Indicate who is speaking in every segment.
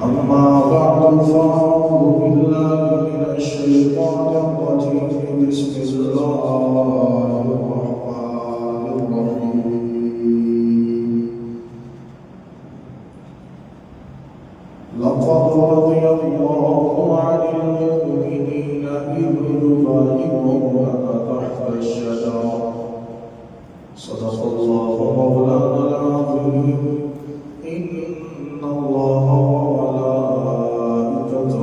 Speaker 1: أما بعد فأعوذ بالله من الشيطان الرجيم بسم الله الرحمن الرحيم لقد رضي الله عن المؤمنين إذ يبايعونك تحت الشجرة صدق الله مولانا العظيم إن الله وملائكته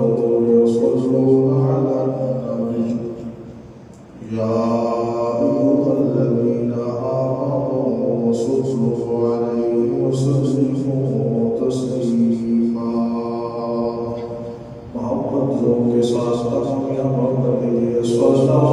Speaker 1: يصلون على النبي يا أيها الذين آمنوا صلوا عليه وسلموا تسليما محبت کے ساتھ یا محبت الصلاة والسلام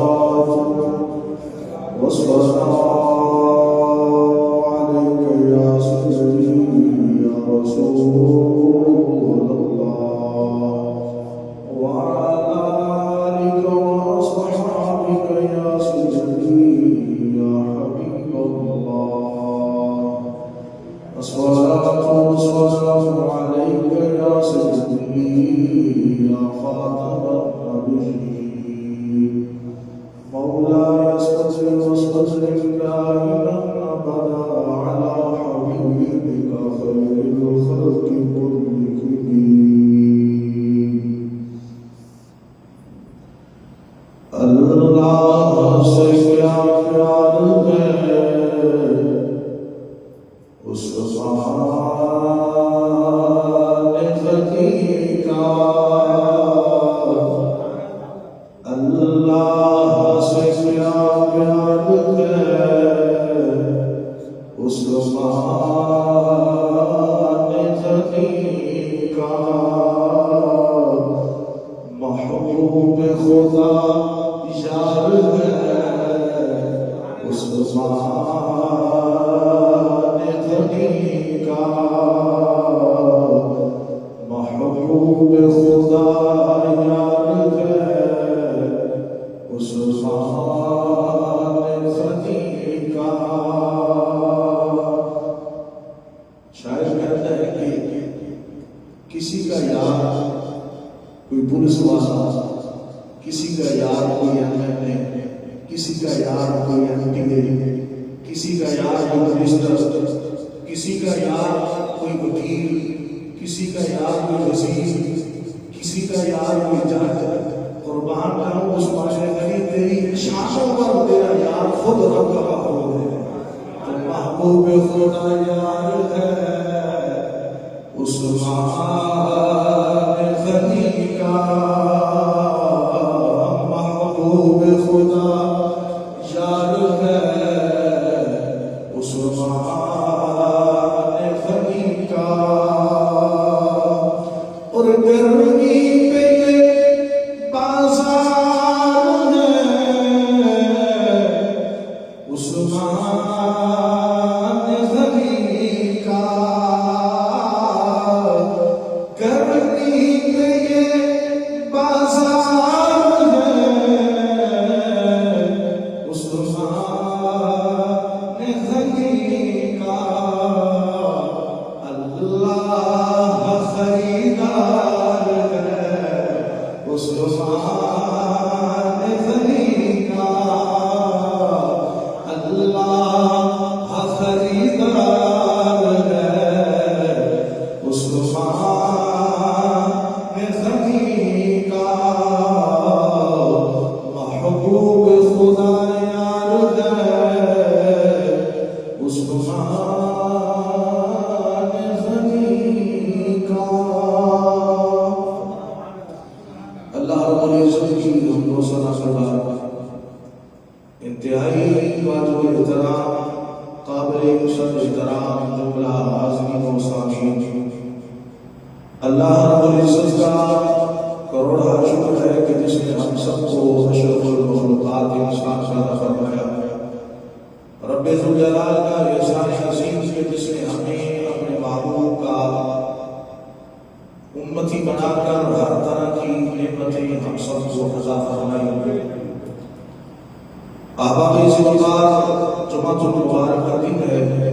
Speaker 1: جمعۃ المبارک کا دن ہے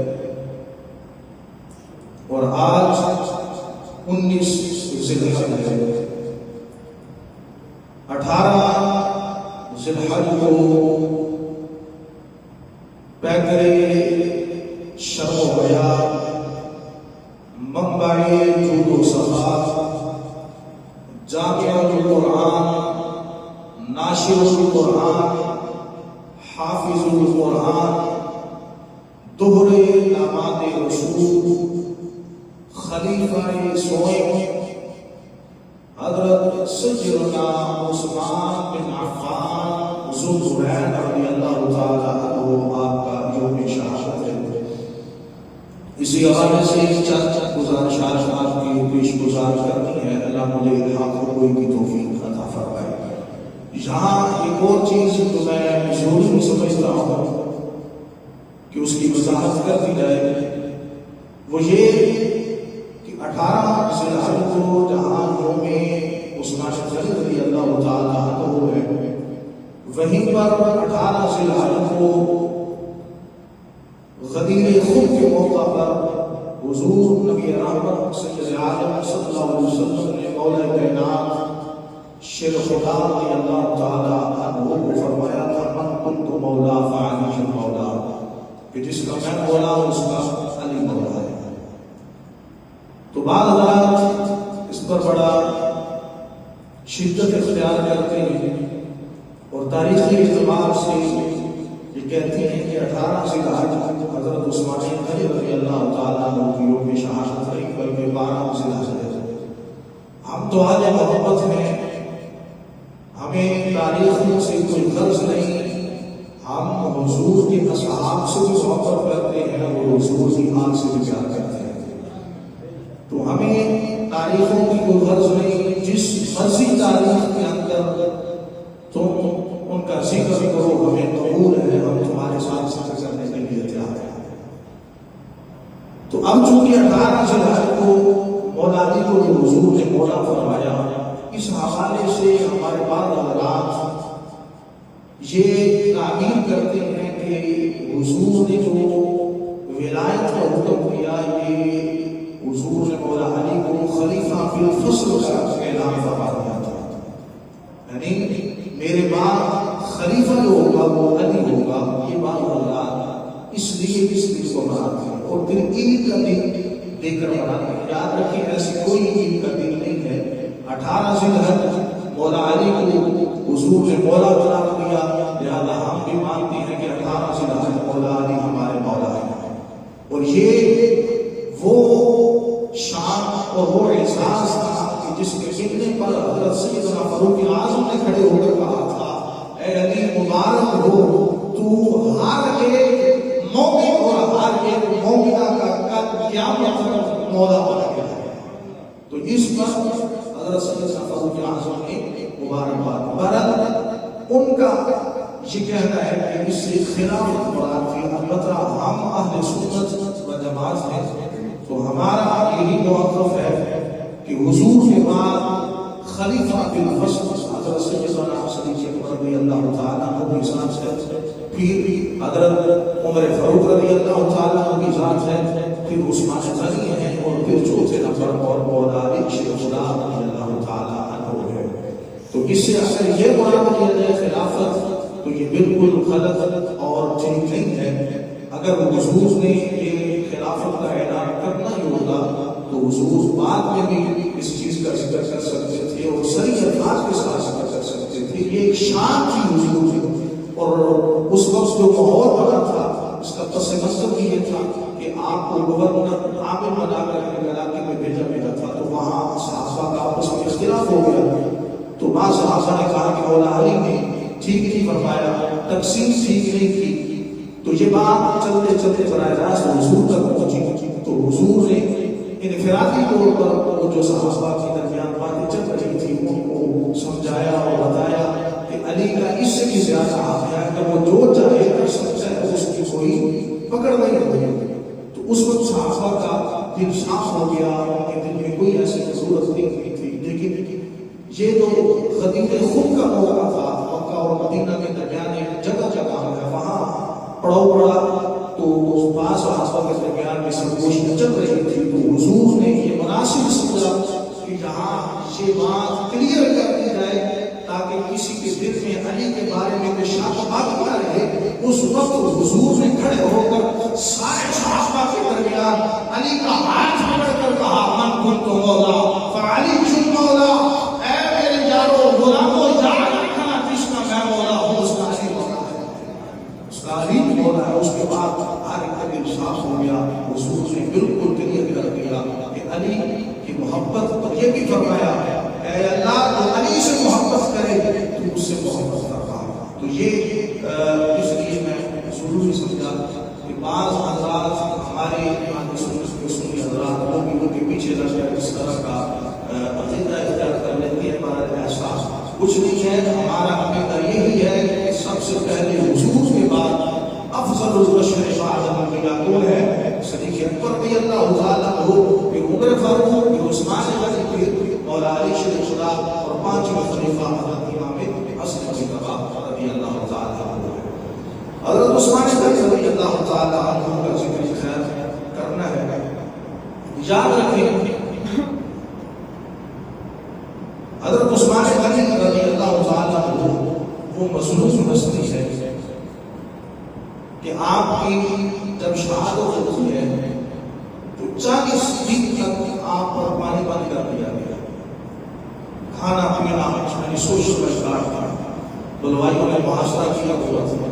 Speaker 1: اور آج 19 ذی الحج ہے۔ 18 ذی الحج کو پیکرے شرم و حیا، منبع جود و سخا، جامع القرآن، ناشر القرآن، حافظ القرآن، دوہرے داماد رسول، خلیفہ سوئم حضرت سیدنا عثمان بن عفان ذو النورین رضی اللہ تعالیٰ عنہ آپ کا یوم شہادت ہے۔ اسی حوالے سے چند گزارشات آپ کی پیش گزار کرنی ہے، اللہ مجھے حق ہوئی کی توفیق عطا فرمائے۔ یہاں ایک اور چیز تو میں ضروری سمجھتا ہوں کہ اس کی وضاحت کر دی جائے، وہ یہ کہ 18 ذی الحج کو جہاں یوم عثمان غنی رضی اللہ تعالیٰ عنہ ہے، وہیں پر 18 ذی الحج کو غدیر خم کے موقع پر حضور نبی رحمت سید عالم صلی اللہ علیہ وسلم نے مولا کائنات شیر خدا رضی اللہ تعالیٰ عنہ کو فرمایا تھا من کنت مولا فعلی مولا، کہ جس کا میں مولا ہوں اس کا علی مولا ہے۔ تو بعض حضرات اس پر بڑا شدت اختیار کرتے ہیں اور تاریخی اعتبار سے یہ کہتے ہیں کہ 18 ذی الحج حضرت عثمان غنی رضی اللہ تعالیٰ عنہ کی یوم شہادت نہیں بلکہ 12 ذی الحج ہے۔ ہم تو آج محبت میں ہمیں تاریخ سے کوئی غرض نہیں، ہم حضور کے اصحاب سے بھی محبت کرتے ہیں اور حضور کی آنکھ سے بھی پیار کرتے ہیں۔ تو ہمیں تاریخوں کی کوئی غرض نہیں، جس مرضی تاریخ کے اندر تم ان کا ذکر کرو ہمیں قبول ہے، ہم تمہارے ساتھ ذکر کرنے کے لیے تیار ہیں۔ تو اب چونکہ 18 ذی الحج کو مولا علی کو جو حضور نے مولا فرمایا، اس حوالے سے ہمارے بعض حضرات یہ تعبیر کرتے ہیں کہ حضور نے جو ولایت کا حکم دیا، یہ حضور نے مولا علی کو خلیفہ فی الفصل کا اعلان فرما دیا تھا، یعنی میرے بعد خلیفہ جو ہوگا وہ علی ہوگا۔ یہ بات حضرات اس لیے اس دن کو مناتے ہیں اور پھر عید کا دن دے کر مناتے ہیں۔ یاد رکھیں ایسی کوئی عید کا دن نہیں ہے۔ 18 ذی الحج مولا علی کو حضور نے مولا بنا دیا، لہذا ہم بھی مانتے ہیں کہ 18 ذی الحج مولا علی ہمارے مولا ہیں۔ اور یہ وہ شان اور وہ احساس تھا کہ جس کے ملنے پر حضرت سیدنا فاروق اعظم نے کھڑے ہو کر کہا تھا، اے علی مبارک ہو تو ہر ایک مومن اور ہر ایک مومنہ کا قیامت تک مولا بنا گیا ہے۔ تو اس پر حضرت سیدنا فاروق اعظم نے مبارکباد۔ بہرحال ان کا یہ کہنا ہے کہ اس سے خلافت مراد تھی، البتہ ہم اہل سنت و جماعت ہیں تو ہمارا یہی موقف ہے کہ حضور کے بعد خلیفہ بالفصل حضرت سیدنا صدیق اکبر رضی اللہ تعالیٰ عنہ کی ذات ہے، پھر حضرت عمر فاروق رضی اللہ تعالیٰ عنہ کی ذات ہے، پھر عثمان غنی ہے اور پھر چوتھے نمبر پر مولا علی شیر خدا رضی اللہ تعالیٰ عنہ ہے۔ تو اس سے اگر یہ مراد کیا جائے خلافت تو یہ بالکل غلط اور ٹھیک نہیں ہے۔ اگر حضور نے یہ خلافت کا اعلان کرنا ہی ہوگا تو حضور بعد میں بھی اس چیز کا ذکر کر سکتے تھے اور صحیح الفاظ کے ساتھ ذکر کر سکتے تھے۔ یہ ایک شان تھی حضور کی، اور اس وقت جو ماحول بنا تھا اس کا پس منظر بھی یہ تھا کہ آپ کو گورنر عامر بنا کر کے علاقے میں بھیجا تھا، تو وہاں صحابہ کا آپس میں اختلاف ہو گیا۔ تو بعض صحابہ نے کہا کہ مولا علی نے ٹھیک نہیں فرمایا، تقسیم ٹھیک نہیں کی۔ تو یہ بات چلتے چلتے براہ راست حضور تک پہنچی، تو حضور نے انفرادی طور پر وہ جو صحابہ کے درمیان باتیں چل رہی تھی ان کو سمجھایا اور بتایا کہ علی کا اس سے بھی زیادہ حق ہے کہ وہ جو چاہے کر سکتا ہے، اس کی کوئی پکڑ نہیں ہوگی۔ تو اس وقت صحابہ کا دل صاف ہو گیا، ان کے دل میں کوئی ایسی ضرورت نہیں تھی۔ لیکن یہ جو غدیر خم کا موقع تھا، مکہ اور مدینہ کے درمیان ایک جگہ ہے، وہاں پڑاؤ پڑا، تو بعض صحابہ کے درمیان میں سرگوشیاں چل رہی تھی۔ تو حضور نے یہ مناسب سمجھا کہ جہاں یہ بات کلیئر کر دی جائے تاکہ کسی کے دل میں علی کے بارے میں کوئی شک باقی نہ رہے، اس وقت حضور نے کھڑے ہو کر سارے صحابہ کے درمیان علی کا ہاتھ پکڑ کر کہا من کنت مولا فعلی المولا، اے میرے یارو غلاموں یاد رکھنا جس کا میں مولا ہوں اس کا علی مولا ہے، اس کا علی مولا ہے۔ اس کے بعد ہر ایک کا دل صاف ہو گیا، حضور نے بالکل کلیئر کر دیا کہ علی کی محبت، اور یہ بھی فرمایا اے اللہ جو علی سے محبت کرے تو اس سے محبت کرتا۔ تو یہ اس لیے میں ضروری سمجھا کہ بعض حضرات ہمارے سنی حضرات وہ بھی ان کے پیچھے لگ کر اس طرح کا عقیدہ اختیار کر لیتے ہیں، پر ایسا کچھ نہیں ہے۔ ہمارا عقیدہ یہی ہے کہ سب سے پہلے حضور کے بعد افضل البشر بعد الانبیاء کون ہے؟ صدیق اکبر رضی اللہ تعالیٰ عنہ، پھر عمر فاروق، پھر عثمان غنی، پھر مولا علی شریف خدا، اور پانچویں خلیفہ حضرت امام حسن مجتبی رضی اللہ تعالیٰ عنہ۔ حضرت عثمان غنی رضی اللہ تعالیٰ عنہ کا ذکر خیر کرنا ہے۔ یاد رکھیں حضرت عثمان غنی رضی اللہ تعالیٰ عنہ وہ مظلوم ہستی ہے کہ آپ کی جب شہادت ہوتی ہے تو 40 دن تک آپ پر پانی کر دیا گیا، کھانا پینا یعنی سوشل مشغلات تھا، بلوائیوں نے محاصرہ کیا ہوا تھا۔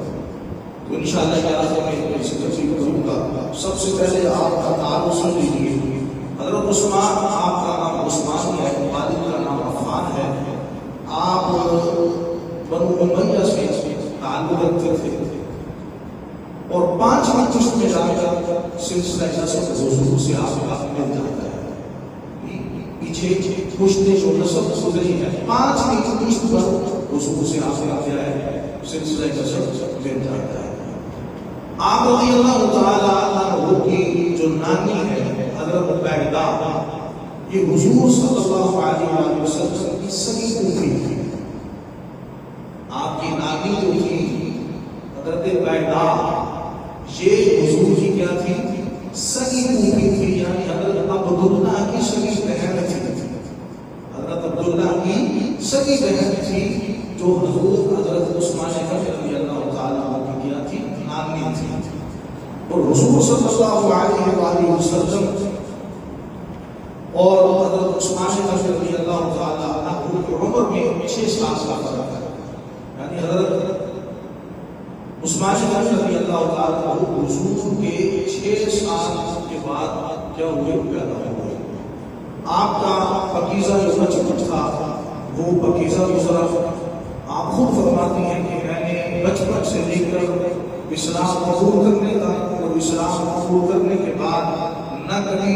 Speaker 1: تو انشاءاللہ تعالیٰ میں اس تفصیل کروں گا۔ سب سے پہلے آپ کا تعارف سن لیجیے۔ حضرت عثمان، آپ کا نام عثمان ہے، والد کا نام عفان ہے، آپ بنو امیہ سے تعلق رکھتے تھے، اور 5ویں قسط میں جا کر سلسلہ نسب حضور سے آپ کا مل جاتا ہے۔ پیچھے پشتے جو نسب گزری ہے 5ویں قسط پر حضور سے آپ کا کیا ہے سلسلہ نسب مل جاتا ہے۔ آپ رضی اللہ تعالیٰ عنہ کی جو نانی ہے حضرت بیدہ، یہ حضور صلی اللہ علیہ وسلم کی سگی پھوپھی تھی۔ آپ کی نانی جو تھی حضرت بیدہ، یہ حضور کی کیا تھی؟ سگی پھوپھی تھی، یعنی حضرت عبداللہ کی سگی بہن تھی۔ حضرت عبداللہ کی سگی بہن تھی جو حضور حضرت عثمان غنی رضی اللہ تعالیٰ عنہ کی کیا تھی؟ نانی تھی۔ اور حضور صلی اللہ علیہ وآلہ وسلم اور حضرت عثمان غنی رضی اللہ تعالیٰ عنہ کی عمر میں 6 سال کا فرق ہے، یعنی حضرت عثمان غنی رضی اللہ تعالیٰ عنہ حضور کے 6 سال کے بعد کیا ہوئے؟ پیدا ہوئے۔ آپ کا پاکیزہ جو بچپن تھا وہ پاکیزہ گزرا۔ آپ خود فرماتی ہیں کہ میں نے بچپن سے لے کر اسلام قبول کرنے کا، اور اسلام قبول کرنے کے بعد نہ کبھی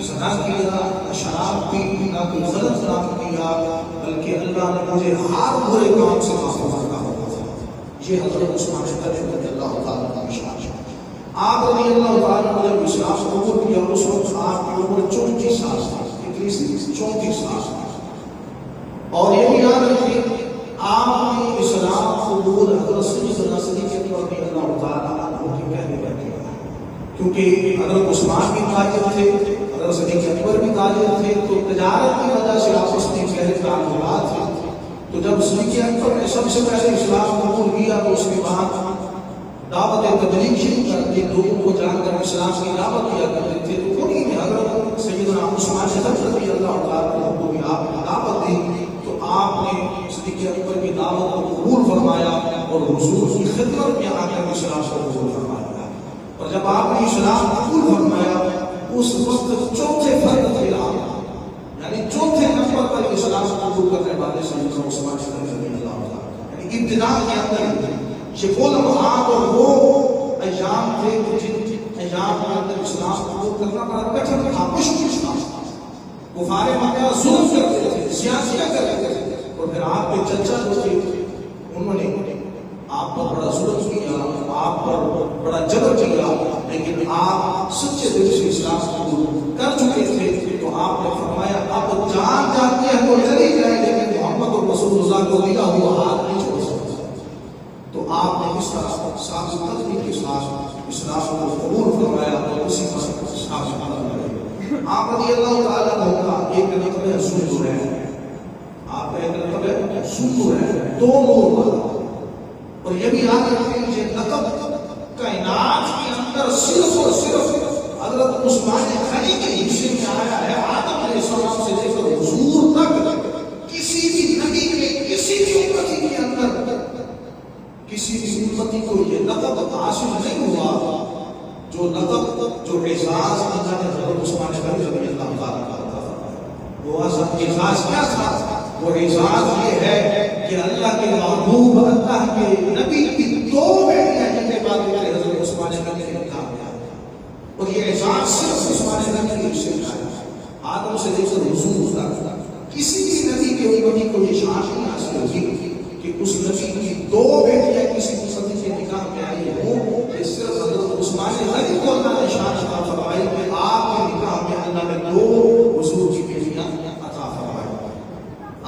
Speaker 1: زنا کیا، نہ شراب پی، نہ کوئی غلط کام کیا، بلکہ اللہ نے مجھے ہر برے کام سے محفوظ رکھا ہوا تھا۔ یہ حضرت عثمان غنی رضی اللہ تعالیٰ عنہ کی شان ہے۔ آپ رضی اللہ تعالیٰ عنہ جب اسلام قبول کیا اس وقت آپ کی عمر 34 سال تھی، کتنی سی؟ 34 سال۔ اور یہ بھی یاد رکھیں آپ نے اسلام قبول حضرت سیدنا صدیق اکبر رضی اللہ تعالیٰ عنہ کے کہنے پر کیا، کیونکہ حضرت عثمان بھی تاجر تھے، حضرت صدیق اکبر بھی تاجر تھے، تو تجارت کی وجہ سے آپس میں گہرے تعلقات تھے۔ تو جب صدیق اکبر نے سب سے پہلے اسلام قبول کیا تو اس کے بعد دعوت تبلیغ شروع کر دی، لوگوں کو جان کر اسلام کی دعوت دیا کرتے تھے۔ تو انہی میں حضرت سیدنا عثمان رضی اللہ تعالیٰ عنہ کو بھی آپ نے دعوت دی، تو آپ نے صدیق اکبر کی دعوت کو قبول فرمایا اور حضور کی خدمت میں آ کر اسلام کو قبول فرمایا۔ اور جب آپ نے اسلام قبول فرمایا اس وقت چوتھے فرد تھے آپ، یعنی چوتھے نمبر پر اسلام قبول کرنے والے سیدنا عثمان رضی اللہ تعالیٰ، یعنی ابتدا کے اندر یہ وہ لمحات اور وہ ایام تھے جن ایام کے اندر اسلام قبول کرنا بڑا کٹھن تھا، مشکل تھا۔ کفار مکہ ظلم کرتے تھے، سیاستیں کرتے تھے، اور پھر آپ کے چچا جو تھے انہوں نے آپ پر بڑا ظلم کیا، آپ پر بڑا جبر کیا، لیکن آپ سچے دل سے اسلام قبول کر چکے تھے۔ تو آپ نے فرمایا آپ جان جاتے ہیں تو چلی جائے، لیکن محمد رسول اللہ کو دیا ہوا ہاتھ نہیں چھوڑ سکتے۔ تو آپ نے اس طرح ثابت قدمی کے ساتھ اسلام کو قبول فرمایا اور اسی پر ثابت قدم رہے۔ آپ رضی اللہ تعالیٰ عنہ کا ایک نقل ہے سورہ شکر ہے دو نور والا. اور یہ بھی یاد رکھیں کہ لقب کائنات کے اندر صرف اور صرف حضرت عثمان غنی کے حصے میں آیا ہے. آدم علیہ السلام سے لے کر حضور تک کسی بھی نبی میں کسی بھی امتی کے اندر کسی بھی امتی کو یہ لقب حاصل نہیں ہوا جو لقب جو اعزاز اللہ نے حضرت عثمان غنی رضی اللہ تعالیٰ عنہ وہ اعزاز کیا تھا؟ وہ اعزاز یہ ہے کہ اللہ کے محبوب اللہ کے نبی کی دو بیٹیاں جن کے بعد حضرت عثمان غنی نے کہا گیا. اور یہ اعزاز صرف عثمان غنی کے حصے میں آیا. آدم سے لے کر حضور تک کسی بھی نبی کے امتی کو یہ شان نہیں حاصل ہوگی کہ اس نبی کی دو بیٹیاں کسی امتی کے نکاح میں آئی ہوں. کہ صرف حضرت عثمان غنی کو اللہ نے شان عطا فرمائی کہ آپ کے نکاح میں اللہ نے دو حضور کی بیٹیاں عطا فرمائی.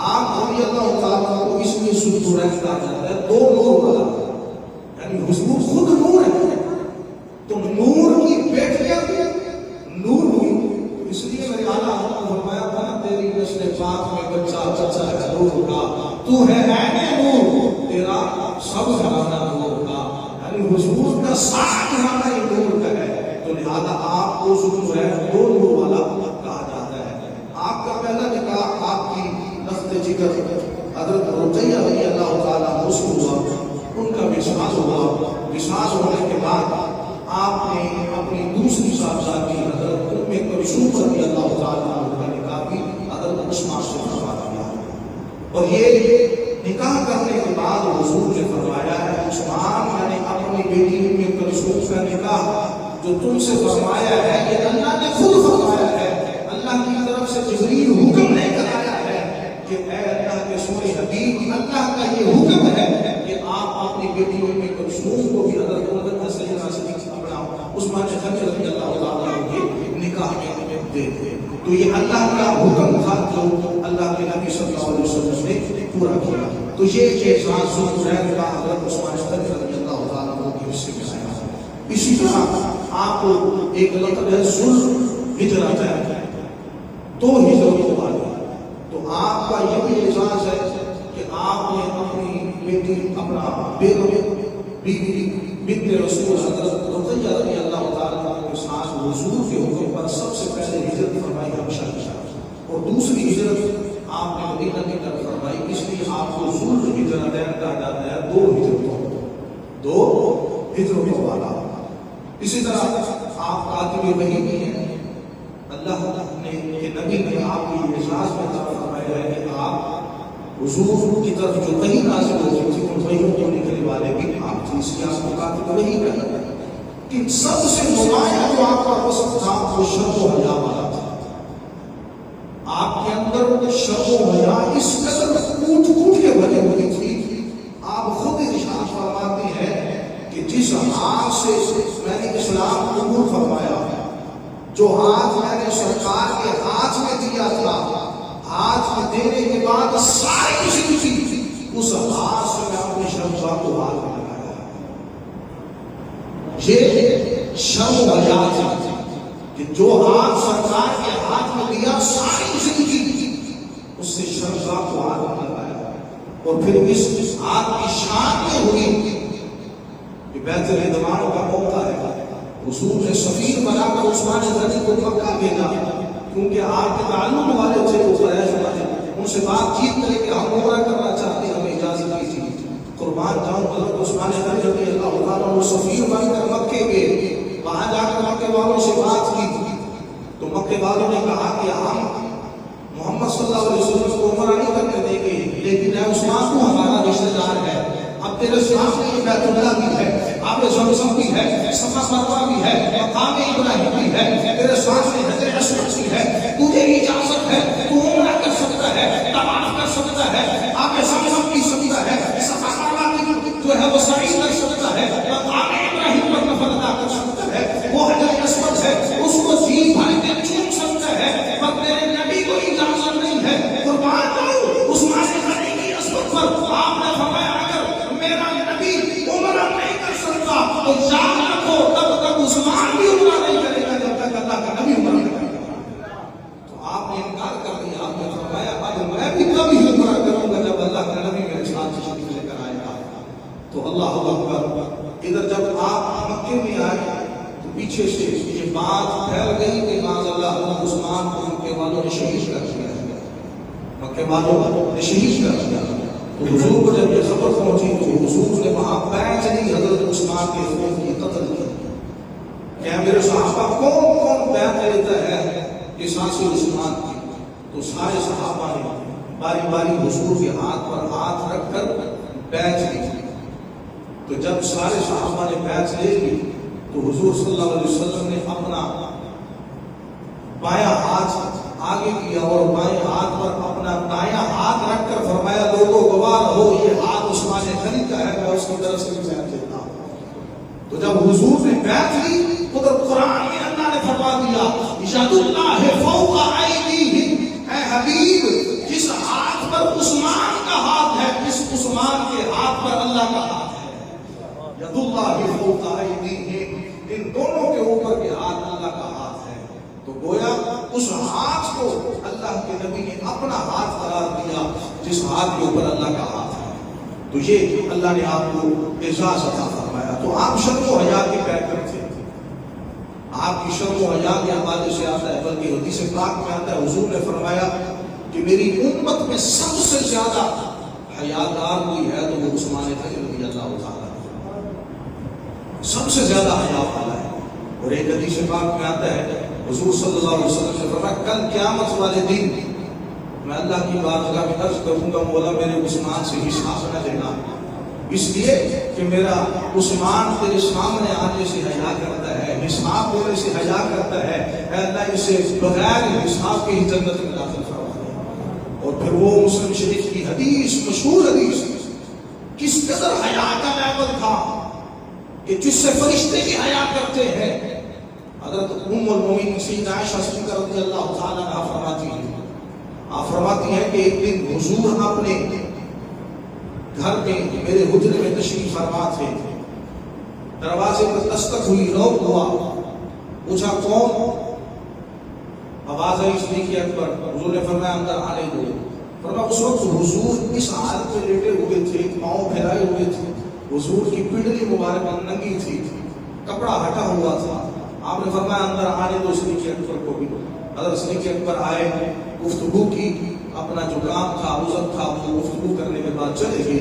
Speaker 1: آپ رضی اللہ تعالیٰ کو اس لیے سلطنت کہا جاتا ہے دو نور والا. یعنی حضور خود نور ہے تو نور کی بیٹیاں نور ہوئی. اس لیے میرے اعلیٰ حضرت نے فرمایا تھا تیری نسل پاک میں بچہ بچہ ہے نور کا تو ہے عین نور تیرا سب زمانہ نور کا. یعنی حضور کا ساتھ زمانہ ہی نور کا ہے. تو لہذا آپ کو جو ہے دو نور والا کہا جاتا ہے. آپ کا پہلا نکاح آپ کی نفت جگر حضرت رقیہ رضی اللہ تعالیٰ عنہ سے ہوا. ان کا وصال ہوا. وصال ہونے کے بعد آپ نے اپنی دوسری صاحبزادی حضرت ام کلثوم رضی اللہ تعالیٰ عنہ کا نکاح بھی حضرت عثمان سے کروا دیا. اور یہ نکاح کرنے کے بعد حضور نے فرمایا ہے عثمان میں نے اپنی بیٹی ام کلثوم کا نکاح جو تم سے فرمایا ہے یہ اللہ نے خود فرمایا ہے. اللہ کی طرف سے جبریل حکم لے کر آیا ہے کہ اے اللہ کے سونے حبیب اللہ کا یہ حکم ہے کہ آپ اپنی بیٹی ام کلثوم کو بھی حضرت محمد سیدنا صدیق اپنا عثمان غنی رضی اللہ تعالیٰ عنہ کے نکاح میں دے دے. تو یہ اللہ کا حکم تھا جو اللہ کے نبی صلی اللہ علیہ وسلم نے پورا کیا. تو یہ اعزاز ذوالقرنین کا حضرت عثمان غنی رضی اللہ تعالیٰ عنہ کے حصے میں آیا. اسی طرح آپ کو ایک لقب ہے ذوالہجرۃ ہے دو ہجرتوں والے. تو آپ کا یہ بھی اعزاز ہے کہ آپ نے اپنی بیٹی اپنا بیگم بیوی بنت رسول حضرت رقیہ رضی اللہ تعالیٰ عنہ کے ساتھ حضور کے حکم پر سب سے پہلے ہجرت فرمائی حبشہ کی طرف. اور دوسری ہجرت آپ نے مدینہ کی طرف فرمائی. اس لیے آپ کو ذوالہجرتین کہا جاتا ہے دو ہجرتوں والا. اسی طرح آپ کاتب وحی بھی ہیں. اللہ نے کہ نبی نے آپ کی اعزاز میں فرمایا ہے کہ آپ حضور کی طرف جو وحی نازل ہوتی تھی ان وحیوں کو لکھنے والے بھی آپ تھے. اس لیے آپ کو کاتب وحی کہا ہے. کہ سب سے نمایاں جو آپ کا وصف تھا وہ شرم و حیا والا تھا. آپ کے اندر شرم و حیا اس قدر کوٹ کوٹ کے بھری ہوئی تھی. آپ خود ارشاد فرماتے ہیں کہ جس ہاتھ سے میں نے اسلام قبول فرمایا جو ہاتھ میں نے سرکار کے ہاتھ میں دیا تھا ہاتھ میں دینے کے بعد ساری زندگی اس ہاتھ سے میں اپنے شرمگاہ کو ہاتھ میں لگایا. یہ شرم و حیا تھی کہ جو ہاتھ سرکار کے ہاتھ میں دیا ساری زندگی اس سے شرمگاہ کو ہاتھ میں لگایا. اور پھر اس ہاتھ کی شان میں ہوئی کہ بیت الرضوان کا موقع ہے. حضور نے سفیر بنا کر عثمان غنی کو مکہ بھیجا کیونکہ آپ کے تعلق والے تھے وہ قریش والے. ان سے بات چیت کرے کہ ہم عمرہ کرنا چاہتے ہیں ہمیں اجازت دیجیے. قربان جاؤں حضرت عثمان غنی رضی اللہ تعالیٰ عنہ سفیر بن کر مکے گئے. وہاں جا کر مکے والوں سے بات کی تو مکے والوں نے کہا کہ ہم محمد صلی اللہ علیہ وسلم کو عمرہ نہیں کرنے دیں گے لیکن اے عثمان تو ہمارا رشتہ دار ہے. اب تیرے سامنے یہ بیت اللہ بھی ہے آب زمزم بھی ہے صفا مروہ بھی ہے مقام ابراہیم بھی ہے تیرے سامنے حجر اسود بھی ہے. تجھے اجازت ہے تو عمرہ کر سکتا ہے طواف کر سکتا ہے آب زمزم پی سکتا ہے صفا مروہ جو ہے وہ سعی کر سکتا ہے مقام ابراہیم پر نفل ادا کر سکتا ہے. وہ حجر اسود ہے اس کو جی بھر کے چھو سکتا ہے پر تیرے نبی کو اجازت نہیں ہے. قربان جاؤں عثمان غنی کی اسود پر آپ نے فرمایا اگر میرا نبی عمرہ نہیں کر سکتا تو یاد رکھو تب تک عثمان بھی عمرہ نہیں کرے گا جب تک اللہ کا نبی عمرہ نہیں کرے گا. تو آپ نے انکار کر دیا. آپ نے فرمایا اب میں بھی کبھی عمرہ کروں گا جب اللہ اللہ کا نبی میرے ساتھ تشریف لے کر آئے گا. تو اللہ اکبر. ادھر جب آپ مکے میں آئے تو پیچھے سے یہ بات پھیل گئی کہ معاذ اللہ حضرت عثمان کو مکے والوں نے شہید کر دیا. مکے والوں نے شہید کر دیا. تو حضور کو جب یہ خبر پہنچی تو حضور نے وہاں بیعت لی حضرت عثمان کے خون کی قتل کی. کیا میرے صحابہ کون بیعت لیتا ہے قصاص عثمان کی؟ تو سارے صحابہ نے باری باری حضور کے ہاتھ پر ہاتھ رکھ کر بیعت لی. تو جب سارے صحابہ نے بیعت لے لی تو حضور صلی اللہ علیہ وسلم نے اپنا بایاں ہاتھ آگے کیا اور بائیں ہاتھ پر اپنا دایاں ہاتھ رکھ کر فرمایا لوگوں گواہ رہو یہ ہاتھ عثمان غنی کا ہے میں اس کی طرف سے بیعت لیتا ہوں. تو جب حضور نے بیعت لی ادھر قرآن میں اللہ نے فرما دیا ید اللہ فوق ایدیہم، اے حبیب جس ہاتھ پر عثمان کا ہاتھ ہے اس عثمان کے ہاتھ پر اللہ کا ہاتھ ہے. ید اللہ فوق ایدیہم، ان دونوں کے اوپر کے ہاتھ اللہ کا ہاتھ ہے. تو گویا اس ہاتھ کو اللہ کے نبی نے اپنا ہاتھ قرار دیا جس ہاتھ کے اوپر اللہ کا ہاتھ ہے. تو یہ اللہ نے آپ کو اعزاز عطا فرمایا. تو آپ شرم و حیا کے پیکر تھے. آپ کی شرم و حیا کے حوالے سے آتا ہے بلکہ حدیث پاک میں آتا ہے حضور نے فرمایا کہ میری امت میں سب سے زیادہ حیادار کوئی ہے تو وہ عثمان غنی رضی اللہ تعالیٰ سب سے زیادہ حیا والا ہے. اور ایک حدیث پاک میں آتا ہے حضور صلی اللہ علیہ وسلم نے فرمایا کل قیامت والے دن میں اللہ کی بارگاہ میں عرض کروں گا مولا میرے عثمان سے حساب نہ لینا اس لیے کہ میرا عثمان تیرے سامنے آنے سے حیا کرتا ہے حساب ہونے سے حیا کرتا ہے. اے اللہ اسے بغیر حساب کے ہی جنت میں داخل فرما دے. اور پھر وہ مسلم شریف کی حدیث مشہور حدیث کس قدر حیا کا لیول تھا کہ جس سے فرشتے بھی حیا کرتے ہیں. حضرت ام المومنین سیدہ عائشہ صدیقہ رضی اللہ تعالیٰ عنہا فرماتی ہیں آپ فرماتی ہیں کہ ایک دن حضور اپنے گھر میں میرے حجرے میں تشریف فرما تھے. دروازے پر دستک ہوئی نوک ہوا پوچھا کون؟ آواز آئی صدیق اکبر. حضور نے فرمایا اندر آنے دو. فرمایا اس وقت حضور اس حالت میں لیٹے ہوئے تھے پاؤں پھیلائے ہوئے تھے. حضور کی پنڈلی مبارک ننگی تھی کپڑا ہٹا ہوا تھا. آپ نے فرمایا اندر آنے دو صدیق اکبر کو بھی. حضرت صدیق اکبر آئے گفتگو کی اپنا جو کام تھا عذر تھا وہ گفتگو کرنے کے بعد چلے گئے.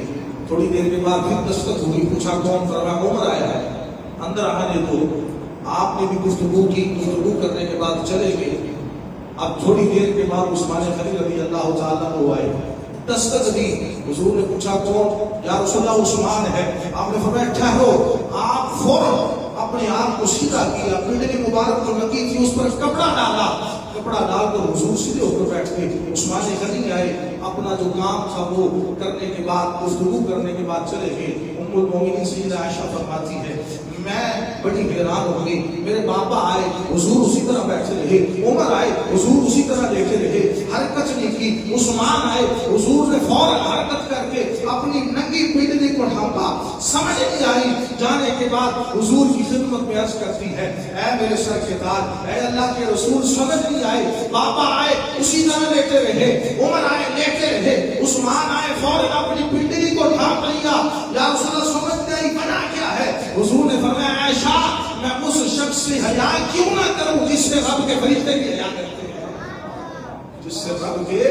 Speaker 1: تھوڑی دیر کے بعد پھر دستک ہوئی پوچھا کون؟ فرمایا عمر آیا ہے اندر آنے دو. آپ نے بھی گفتگو کی گفتگو کرنے کے بعد چلے گئے. اب تھوڑی دیر کے بعد عثمان غنی رضی اللہ تعالیٰ عنہ آئے دستک دی. حضور نے پوچھا کون؟ یا رسول اللہ عثمان ہے. آپ نے فرمایا ٹھہرو. آپ فوراً اپنے آپ کو سیدھا کیا پنڈلی مبارک جو لگی تھی اس پر کپڑا ڈالا. کپڑا ڈال کر حضور سیدھے ہو کر بیٹھ گئے. عثمان غنی آئے اپنا جو کام تھا وہ کرنے کے بعد گفتگو کرنے کے بعد چلے گئے. ام المومنین سیدہ عائشہ فرماتی ہے میں بڑی حیران ہو گئی. میرے بابا آئے حضور اسی طرح بیٹھے رہے. عمر آئے حضور اسی طرح لیٹے رہے حرکت نہیں کی. عثمان آئے حضور نے فوراً حرکت کر کے اپنی ننگی پنڈلی کو ڈھانپا. سمجھ نہیں آئی. جانے کے بعد حضور کی خدمت میں عرض کرتی ہے اے میرے سر کے تاج اے اللہ کے رسول سمجھ نہیں آئے. بابا آئے اسی طرح لیٹے رہے. عمر آئے لیٹے رہے. عثمان آئے فوراً اپنی پنڈلی کو ڈھانپ لیا. یا رسول اللہ سمجھ نہیں آئی بنا کیا ہے؟ حضور نے فرمایا عائشہ میں اس شخص سے حیا کیوں نہ کروں جس سے رب کے فرشتے بھی حیا کرتے ہیں. جس سے رب کے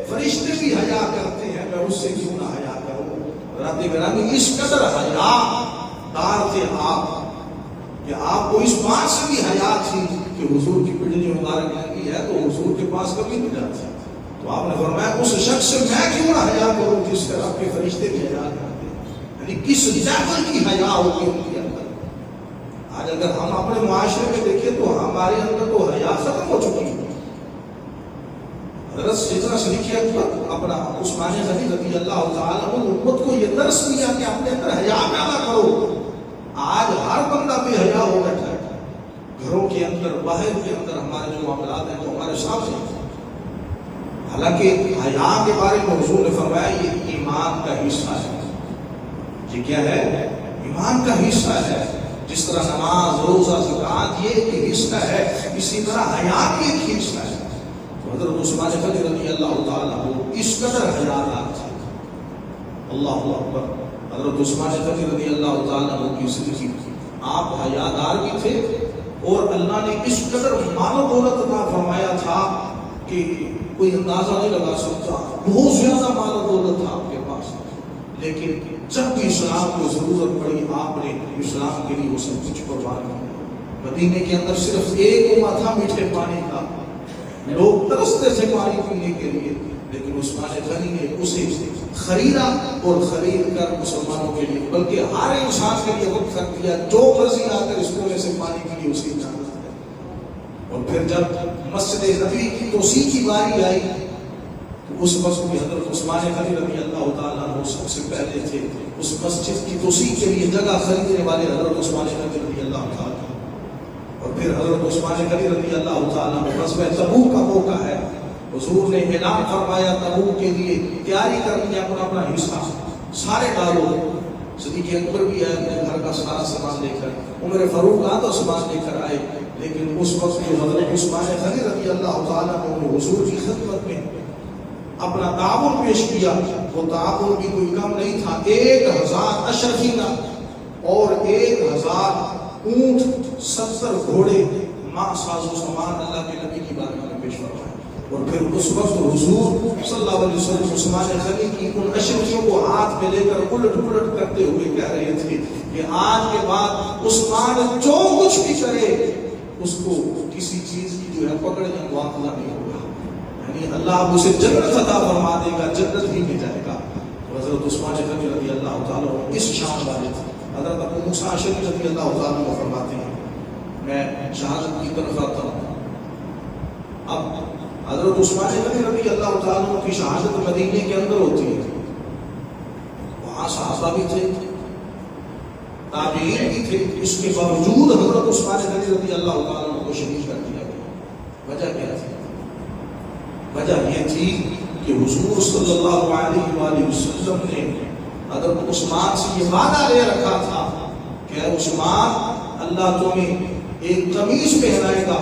Speaker 1: فرشتے بھی حیا کرتے ہیں میں اس سے کیوں نہ حیا کروں. رب گرامی اس قدر حیا دار تھے آپ کہ آپ کو اس بات سے بھی حیا تھی کہ حضور کی پنڈلی مبارک لگی ہے تو حضور کے پاس کبھی نہیں جاتی. تو آپ نے فرمایا اس شخص سے میں کیوں نہ حیا کروں جس سے رب کے فرشتے بھی حیا کرتے ہیں. یعنی کس لیول کی حیا ہوگی ان کے اندر. آج اگر ہم اپنے معاشرے میں دیکھیں تو ہمارے اندر تو حیا ختم ہو چکی ہے. حضرت سیدنا صدیق اکبر اپنا عثمان غنی رضی اللہ تعالیٰ عنہ امت کو یہ درس دیا کہ اپنے اندر حیا پیدا کرو. آج ہر بندہ بے حیا ہو بیٹھا ہے. گھروں کے اندر باہر کے اندر ہمارے جو معاملات ہیں وہ ہمارے سامنے. حالانکہ حیا کے بارے میں حضور نے فرمایا یہ ایمان کا حصہ ہے. یہ کیا ہے؟ ایمان کا حصہ ہے. جس طرح نماز روزہ زکات یہ ایک حصہ ہے اسی طرح حیا بھی ایک حصہ ہے. حضرت عثمان غنی رضی اللہ تعالیٰ عنہ اس قدر حیادار تھے اللہ اکبر. حضرت عثمان غنی رضی اللہ تعالیٰ عنہ کی زندگی، آپ حیادار بھی تھے اور اللہ نے اس قدر مال و دولت عطا فرمایا تھا کہ کوئی اندازہ نہیں لگا سکتا. بہت زیادہ مال و دولت تھا آپ کے پاس، لیکن جب بھی اسلام کو ضرورت پڑی آپ نے اسلام کے لیے وہ سب کچھ قربان کیا. مدینے کے اندر صرف ایک کنواں تھا میٹھے پانی کا، لوگ ترستے تھے پانی پینے کے لیے، لیکن عثمان غنی نے اسے خریدا اور خرید کر مسلمانوں کے لیے، بلکہ ہر انسان کے لیے وقت کر دیا جو مرضی آ کر اس کنویں سے پانی کے لیے اسی اجازت ہے. اور پھر جب مسجد نبوی کی توسیع کی باری آئی تو اس وقت بھی حضرت عثمان غنی رضی اللہ تعالیٰ عنہ سب سے پہلے تھے. اس مسجد کی توسیع کے لیے جگہ خریدنے والے حضرت عثمان غنی رضی اللہ تعالیٰ. اور پھر حضرت عثمان غنی رضی اللہ تعالیٰ عنہ غزوہ تبوک کا موقع ہے. حضور نے اعلان فرمایا تبوک کے لیے تیاری کر لیا، اپنا حصہ سارے ڈالو. صدیق اکبر بھی آئے اپنے گھر کا سارا سامان لے کر، عمر فاروق آ تو سامان لے کر آئے. لیکن اس وقت جو حضرت عثمان غنی رضی اللہ تعالیٰ عنہ نے حضور کی خدمت میں اپنا تعاون پیش کیا، وہ تعاون بھی کوئی کم نہیں تھا. 1000 اشرفینہ اور 1000 اونٹ، 70 گھوڑے، ماں ساز و سامان اللہ کے نبی کی بارگاہ میں پیش فرمایا. اور پھر اس وقت حضور صلی اللہ علیہ وسلم عثمان غنی کی ان اشرفیوں کو ہاتھ میں لے کر الٹ پلٹ کرتے ہوئے کہہ رہے تھے کہ آج کے بعد عثمان جو کچھ بھی کرے اس کو کسی چیز کی جو ہے پکڑ یا مواخذہ نہیں ہوگا، یعنی اللہ اسے جنت عطا فرما دے گا، جنت ہی میں جائے گا. حضرت عثمان غنی رضی اللہ تعالیٰ اس شان والے تھے. حضرت ابو موسیٰ اشعری رضی اللہ تعالیٰ عنہ فرماتے ہیں، میں شہادت کی طرف آتا ہوں. اب حضرت عثمان غنی رضی اللہ تعالیٰ عنہ کی شہادت مدینے کے اندر ہوتی ہے، وہاں صحابہ بھی تھے، تابعین بھی تھے، اس کے باوجود حضرت عثمان غنی رضی اللہ تعالیٰ عنہ کو شہید کر دیا گیا. وجہ کیا تھی؟ وجہ یہ تھی کہ حضور صلی اللہ علیہ وآلہ وسلم نے حضرت عثمان سے یہ وعدہ لے رکھا تھا کہ عثمان اللہ تمہیں ایک قمیص پہنائے گا،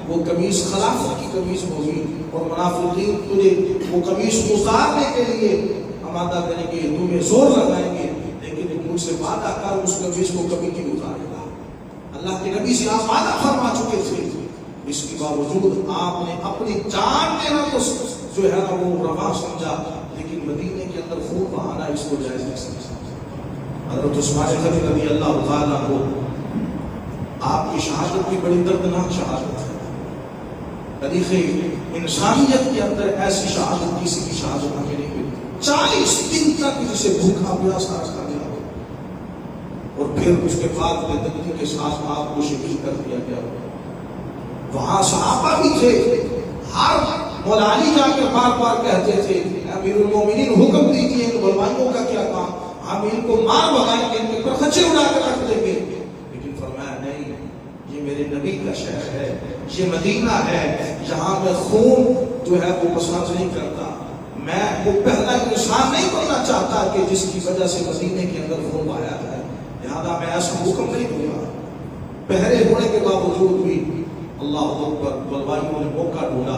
Speaker 1: وہ قمیص خلافت کی قمیص ہوگی، اور منافقین تجھے وہ قمیص اتارنے کے لیے آمادہ کریں گے، تمہیں زور لگائیں گے، لیکن مجھ سے وعدہ کر اس قمیص کو کبھی نہیں اتارے گا. اللہ کے نبی سے آپ وعدہ فرما چکے تھے، اس کے باوجود آپ نے اپنی جان دینا تو جو ہے وہ روا سمجھا، لیکن مدینے کے اندر خون بہانا اس کو جائز نہیں سمجھا. حضرت عثمان غنی رضی اللہ تعالیٰ کو آپ کی شہادت بھی بڑی دردناک شہادت ہے. تاریخ انسانیت کے اندر ایسی شہادت کسی کی شہادت ہمیں نہیں ملی. 40 دن تک جسے بھوکا پیاسا رکھا گیا اور پھر اس کے بعد بے کے ساتھ آپ کو شہید کر دیا گیا. وہاں صحابہ بھی تھے، ہر مولا علی جا کے بار بار کہتے تھے امیر المومنین حکم دیجیے ان بلوائیوں کا کیا کام، ہم ان کو مار بھگائیں گے، ان کے پر خچے اڑا کر رکھ دیں گے. لیکن فرمایا نہیں، یہ میرے نبی کا شہر ہے، یہ مدینہ ہے جہاں میں خون جو ہے وہ پسند نہیں کرتا. میں وہ پہلا انسان نہیں بننا چاہتا کہ جس کی وجہ سے مدینے کے اندر خون بہایا جائے، لہذا میں ایسا حکم نہیں دوں گا. پہرے ہونے کے باوجود بھی اللہ اکبر بلوائیوں نے موقع ڈھونڈا،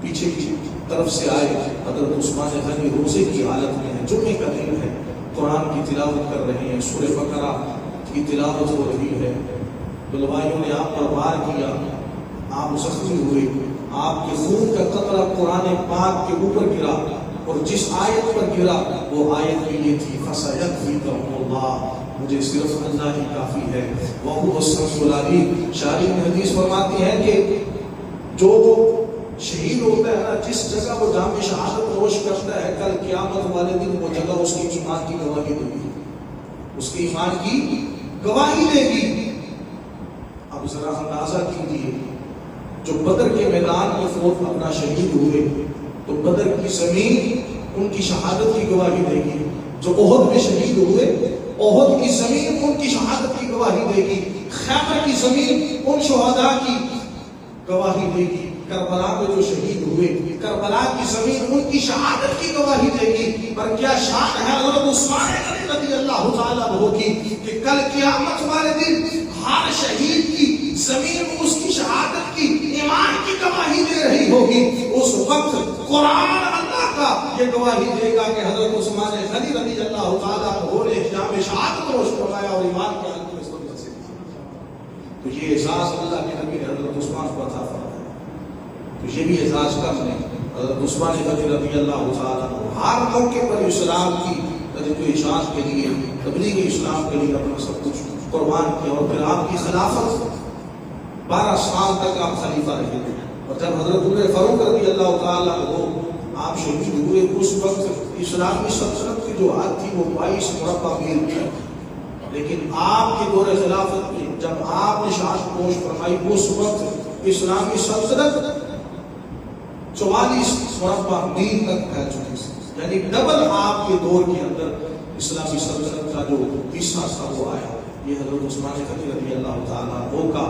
Speaker 1: پیچھے کی طرف سے آئے. حضرت عثمان غنی روزے کی حالت میں ہے، جمعے کا دن ہے، قرآن کی تلاوت کر رہے ہیں، سورہ بقرہ کی تلاوت ہو رہی ہے. بلوائیوں نے آپ پر وار کیا، آپ زخمی ہوئے، آپ کے خون کا قطرہ قرآن پاک کے اوپر گرا، اور جس آیت پر گرا وہ آیت بھی یہ تھی فَسَيَكْفِيكَهُمُ اللَّهُ، مجھے صرف اللہ ہی کافی ہے، وَهُوَ السَّمِيعُ الْعَلِيمُ. شارح حدیث فرماتے ہیں کہ جو شہید ہوتا ہے نا، جس جگہ وہ جام شہادت نوش کرتا ہے، کل قیامت والے دن وہ جگہ اس کی ایمان کی گواہی دے گی، اس کے ایمان کی گواہی دے گی. اب ذرا اندازہ کیجیے، جو بدر کے میدان میں فوت اپنا شہید ہوئے تو بدر کی زمین ان کی شہادت کی گواہی دے گی. جو احد میں شہید ہوئے، احد کی زمین ان کی شہادت کی گواہی دے گی. خیبر کی زمین ان شہداء کی گواہی دے گی. کربلا میں جو شہید ہوئے، کربلا کی زمین ان کی شہادت کی گواہی دے گی. پر کیا شان ہے حضرت عثمان غنی رضی اللہ تعالیٰ عنہ کی کہ کل قیامت والے دن ہر شہید کی زمین اس کی شہادت کی ایمان کی گواہی دے رہی ہوگی. اس وقت قرآن اللہ کا یہ گواہی دے گا کہ حضرت عثمان غنی رضی اللہ تعالیٰ عنہ نے جام شہادت نوش فرمایا اور ایمان کے حالت میں سب سے تو یہ احساس اللہ کے نبی نے حضرت عثمان کو عطا فرمایا. تو یہ بھی احساس کم نہیں. حضرت عثمان غنی رضی اللہ تعالیٰ عنہ ہر موقع پر اسلام کی تجدید و اشاعت کے لیے تبلیغ اسلام کے لیے اپنا سب کچھ قربان کیا. اور پھر آپ کی خلافت 12 سال تک آپ خلیفہ رہے تھے. اور جب حضرت عمر فاروق رضی اللہ تعالیٰ عنہ آپ شہید ہوئے اس وقت اسلامی سلطنت کی جو حد تھی وہ 22 مربع میل تھی. لیکن آپ کے دور خلافت میں جب آپ نے شہادت نوش فرمائی اس وقت اسلامی سلطنت 44 مربع میل تک پھیل چکی تھی. یعنی ڈبل آپ کے دور کے اندر اسلامی سلطنت کا جو حصہ تھا وہ آیا. یہ حضرت عثمان غنی رضی اللہ تعالیٰ عنہ کا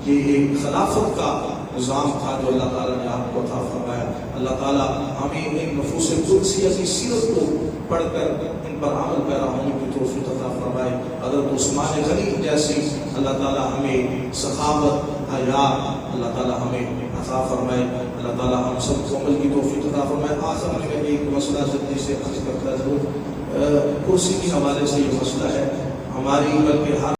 Speaker 1: یہ ایک خلافت کا نظام تھا جو اللہ تعالیٰ نے آپ کو عطا فرمایا. اللہ تعالیٰ ہمیں ان نفوس قدسیہ کی سیرت کو پڑھ کر ان پر عمل پیرا ہونے کی توفیق عطا فرمائے. حضرت عثمان غنی جیسی اللہ تعالیٰ ہمیں سخاوت حیا اللہ تعالیٰ ہمیں عطا فرمائے. اللہ تعالیٰ ہم سب کو عمل کی توفیق عطا فرمائے. آخر میں ایک مسئلہ جلدی سے عرض کرتا ضرور کرسی کے حوالے سے یہ مسئلہ ہے ہماری بلکہ